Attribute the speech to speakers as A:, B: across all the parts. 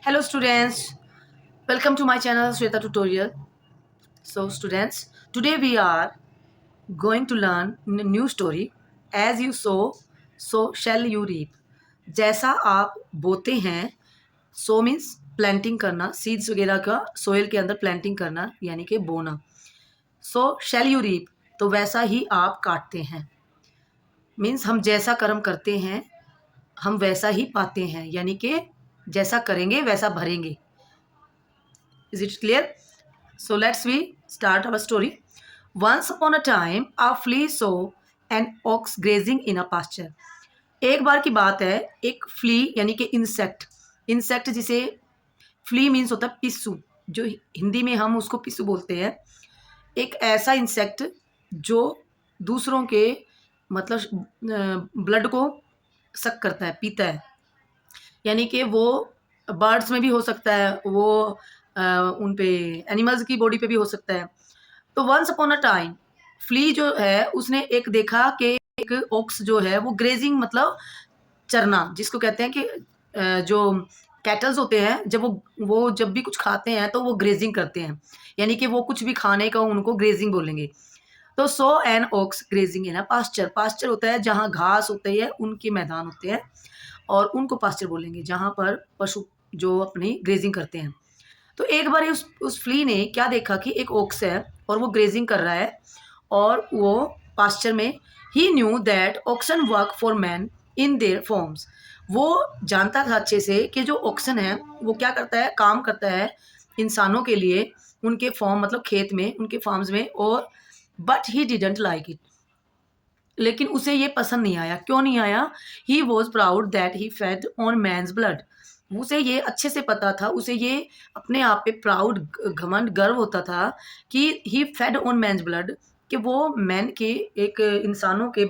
A: Hello students, welcome to my channel Shweta Tutorial. So students, today we are going to learn a new story. As you sow, so shall you reap. जैसा आप बोते हैं, so means planting करना, seeds वगैरह का soil के अंदर planting करना यानी कि बोना. सो शैल यू रीप, तो वैसा ही आप काटते हैं. मीन्स हम जैसा कर्म करते हैं हम वैसा ही पाते हैं, यानी कि जैसा करेंगे वैसा भरेंगे. Is it clear? So let's we start our story. Once upon a time, a flea saw an ox grazing in a pasture. एक बार की बात है, एक फ्ली यानी कि इंसेक्ट जिसे फ्ली मीन्स होता है पिस्सू, जो हिंदी में हम उसको पिस्सू बोलते हैं. एक ऐसा इंसेक्ट जो दूसरों के मतलब ब्लड को सक करता है, पीता है, यानी कि वो बर्ड्स में भी हो सकता है, वो उन पे एनिमल्स की बॉडी पे भी हो सकता है. तो once upon a time flea जो है उसने एक देखा कि एक ऑक्स जो है वो ग्रेजिंग मतलब चरना, जिसको कहते हैं कि जो कैटल्स होते हैं जब वो जब भी कुछ खाते हैं तो वो ग्रेजिंग करते हैं, यानी कि वो कुछ भी खाने का उनको ग्रेजिंग बोलेंगे. तो so an ox grazing in a pasture होता है जहाँ घास होते हैं, उनके मैदान होते हैं और उनको पास्चर बोलेंगे जहाँ पर पशु जो अपनी ग्रेजिंग करते हैं. तो एक बार उस फ्ली ने क्या देखा कि एक ओक्स है और वो ग्रेजिंग कर रहा है और वो पास्चर में. He knew that oxen work for man in their farms. वो जानता था अच्छे से कि जो ऑक्सन है वो क्या करता है, काम करता है इंसानों के लिए उनके फॉर्म मतलब खेत में, उनके फार्म्स में. और but he didn't like it, लेकिन उसे ये पसंद नहीं आया. क्यों नहीं आया? He was proud that he fed on man's blood. उसे ये अच्छे से पता था, उसे ये अपने आप पे प्राउड घमंड गर्व होता था कि ही फेड ऑन मैन्स ब्लड, कि वो मैन के एक इंसानों के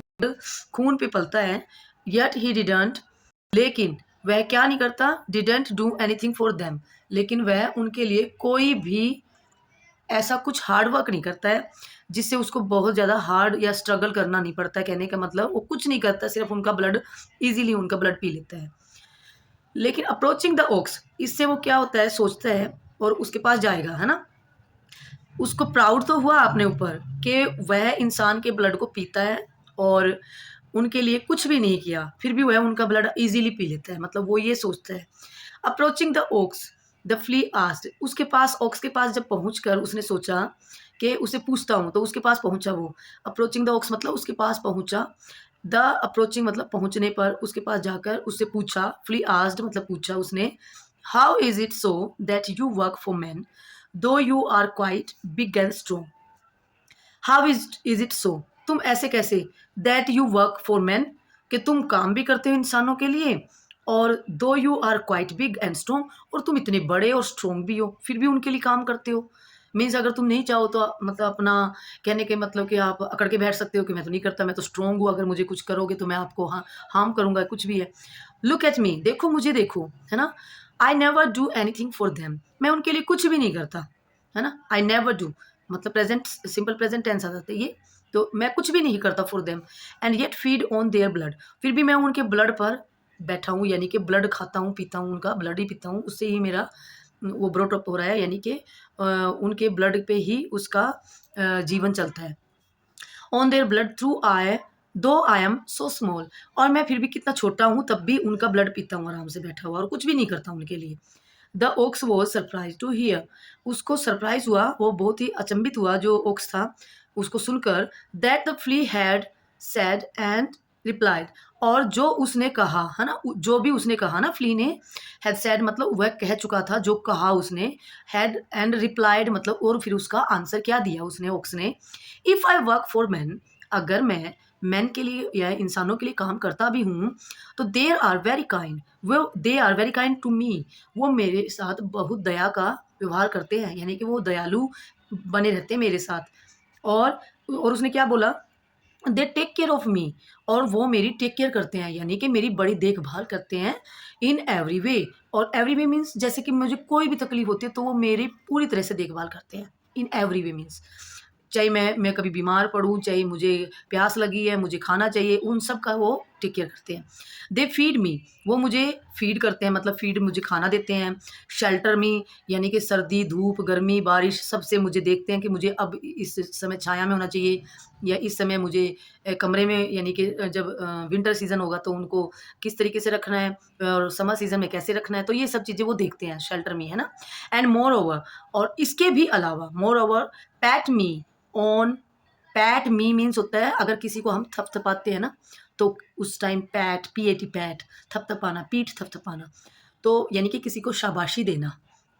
A: खून पे पलता है. यट ही डिडंट, लेकिन वह क्या नहीं करता, didn't do anything for them, लेकिन वह उनके लिए कोई भी ऐसा कुछ हार्ड वर्क नहीं करता है जिससे उसको बहुत ज़्यादा हार्ड या स्ट्रगल करना नहीं पड़ता है. कहने का मतलब वो कुछ नहीं करता, सिर्फ उनका ब्लड ईजिली उनका ब्लड पी लेता है. लेकिन अप्रोचिंग द ओक्स, इससे वो क्या होता है, सोचता है और उसके पास जाएगा, है ना. उसको प्राउड तो हुआ अपने ऊपर कि वह इंसान के ब्लड को पीता है और उनके लिए कुछ भी नहीं किया, फिर भी वह उनका ब्लड इजीली पी लेता है, मतलब वो ये सोचता है. Approaching the ox the flea asked, उसके पास ऑक्स के पास जब पहुंचकर उसने सोचा कि उसे पूछता हूँ, तो उसके पास पहुंचा वो. अप्रोचिंग द ओक्स मतलब उसके पास पहुंचा. द अप्रोचिंग मतलब पहुंचने पर उसके पास जाकर उससे पूछा. फ्ली आस्क्ड मतलब पूछा उसने. How is it so that you work for man though you are quite big and strong. How is it so, तुम ऐसे कैसे, that you work for man, कि तुम काम भी करते हो इंसानों के लिए, और though you are quite big and strong, और तुम इतने बड़े और स्ट्रॉन्ग भी हो फिर भी उनके लिए काम करते हो. मीन्स अगर तुम नहीं चाहो तो मतलब अपना कहने के मतलब कि आप अकड़ के बैठ सकते हो कि मैं तो नहीं करता, मैं तो स्ट्रॉन्ग हूँ, अगर मुझे कुछ करोगे तो मैं आपको हार्म करूँगा, कुछ भी है. लुक एट मी, देखो मुझे देखो, है ना. I never do anything for them, मैं उनके लिए कुछ भी नहीं करता, है ना. आई नेवर डू मतलब प्रेजेंट, सिंपल प्रेजेंट टेंस आ जाता है ये. तो मैं कुछ भी नहीं करता for them, and yet feed on their blood, फिर भी मैं उनके ब्लड पर बैठा हूँ, यानी कि ब्लड खाता हूँ, पीता हूँ, उनका ब्लड ही पीता हूँ, उससे ही मेरा वो ब्रोटअप हो रहा है, यानी कि उनके ब्लड पे ही उसका जीवन चलता है. ऑन देयर ब्लड थ्रू आई दो आई एम सो स्मॉल, और मैं फिर भी कितना छोटा हूँ तब भी उनका ब्लड पीता हूँ आराम से बैठा हुआ और कुछ भी नहीं करता उनके लिए. The ox was surprise to hear, उसको सरप्राइज हुआ, वो बहुत ही अचंभित हुआ जो ओक्स था उसको सुनकर. That the flea had sad and replied, और जो उसने कहा, है ना, जो भी उसने कहा ना फ्ली ने, हैड सैड मतलब वह कह चुका था, जो कहा उसने, हैड एंड रिप्लाइड मतलब और फिर उसका आंसर क्या दिया उसने, ओक्स ने. If I work for man, अगर मैं मैन के लिए या इंसानों के लिए काम करता भी हूँ, तो देर आर वेरी काइंड, वो they are very kind to me, वो मेरे साथ बहुत दया का व्यवहार करते हैं, यानी कि वो दयालु बने रहते हैं मेरे साथ. और उसने क्या बोला, they take care of me, और वो मेरी टेक केयर करते हैं, यानी कि मेरी बड़ी देखभाल करते हैं. इन एवरी वे, और एवरी वे मीन्स जैसे कि मुझे कोई भी तकलीफ होती है तो वो मेरी पूरी तरह से देखभाल करते हैं. इन एवरी वे मीन्स चाहे मैं कभी बीमार पड़ूँ, चाहे मुझे प्यास लगी है, मुझे खाना चाहिए, उन सब का वो टेक केयर करते हैं। दे फीड मी, वो मुझे फीड करते हैं, मतलब फीड मुझे खाना देते हैं। शेल्टर मी, यानी कि सर्दी, धूप, गर्मी, बारिश सबसे मुझे देखते हैं कि मुझे अब इस समय छाया में होना चाहिए, या इस समय मुझे कमरे में, यानी कि जब विंटर सीज़न होगा तो उनको किस तरीके से रखना है और समर सीज़न में कैसे रखना है, तो ये सब चीज़ें वो देखते हैं, शेल्टर मी, है ना। एंड मोर ओवर, और इसके भी अलावा more over PAT me on, PAT me means होता है अगर किसी को हम थपथपाते हैं ना, तो उस टाइम पैट, पीएटी पैट, थपथपाना, पीठ थपथपाना, तो यानी कि किसी को शाबाशी देना,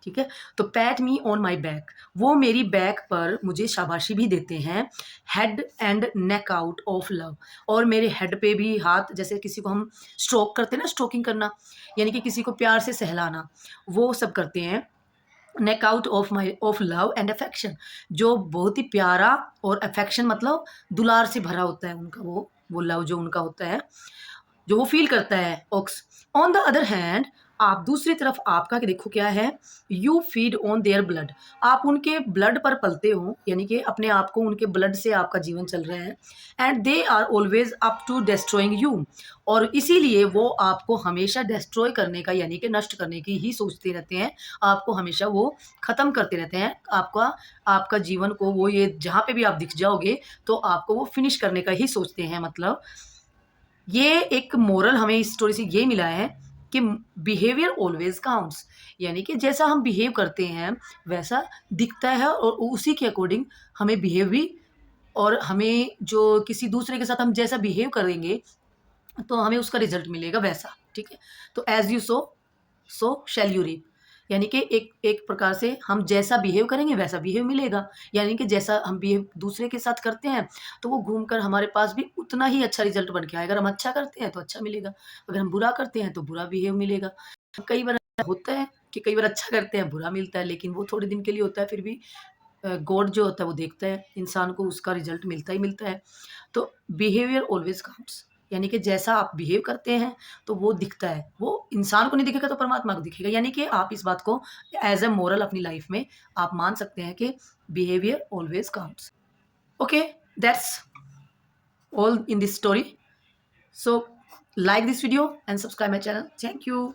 A: ठीक है। तो PAT me on my back, वो मेरी बैक पर मुझे शाबाशी भी देते हैं। Head and neck out of love, और मेरे हेड पे भी हाथ, जैसे किसी को हम स्ट्रोक करते हैं ना, स्ट्रोकिंग करना, यानी कि किसी को प्यार से सहलाना, वो सब करते हैं। नेक out of my of love and affection, जो बहुत ही प्यारा, और अफेक्शन मतलब दुलार से भरा होता है उनका, वो लव जो उनका होता है, जो वो फील करता है ox. On the other hand, आप दूसरी तरफ आपका कि देखो क्या है, you feed on their blood, आप उनके ब्लड पर पलते हो, यानी कि अपने आप को उनके ब्लड से आपका जीवन चल रहा है। And they are always up to destroying you, और इसीलिए वो आपको हमेशा डिस्ट्रॉय करने का, यानी कि नष्ट करने की ही सोचते रहते हैं, आपको हमेशा वो ख़त्म करते रहते हैं, आपका जीवन को, वो ये जहाँ पे भी आप दिख जाओगे तो आपको वो फिनिश करने का ही सोचते हैं। मतलब ये एक मोरल हमें इस स्टोरी से ये मिला है कि बिहेवियर ऑलवेज काउंट्स, यानी कि जैसा हम बिहेव करते हैं वैसा दिखता है, और उसी के अकॉर्डिंग हमें बिहेव भी, और हमें जो किसी दूसरे के साथ हम जैसा बिहेव करेंगे तो हमें उसका रिजल्ट मिलेगा वैसा, ठीक है। तो as you sow shall you reap, यानी कि एक एक प्रकार से हम जैसा बिहेव करेंगे वैसा बिहेव मिलेगा, यानी कि जैसा हम बिहेव दूसरे के साथ करते हैं तो वो घूम कर हमारे पास भी उतना ही अच्छा रिजल्ट बन के आएगा। अगर हम अच्छा करते हैं तो अच्छा मिलेगा, अगर हम बुरा करते हैं तो बुरा बिहेव मिलेगा। कई बार ऐसा होता है कि कई बार अच्छा करते हैं बुरा मिलता है, लेकिन वो थोड़े दिन के लिए होता है, फिर भी गॉड जो होता है वो देखता है इंसान को, उसका रिजल्ट मिलता ही मिलता है। तो बिहेवियर ऑलवेज काउंट्स, यानी कि जैसा आप बिहेव करते हैं तो वो दिखता है, वो इंसान को नहीं दिखेगा तो परमात्मा को दिखेगा, यानी कि आप इस बात को एज अ मोरल अपनी लाइफ में आप मान सकते हैं कि behaviour always counts. Okay, that's all in this story. So like this video and subscribe my channel. Thank you.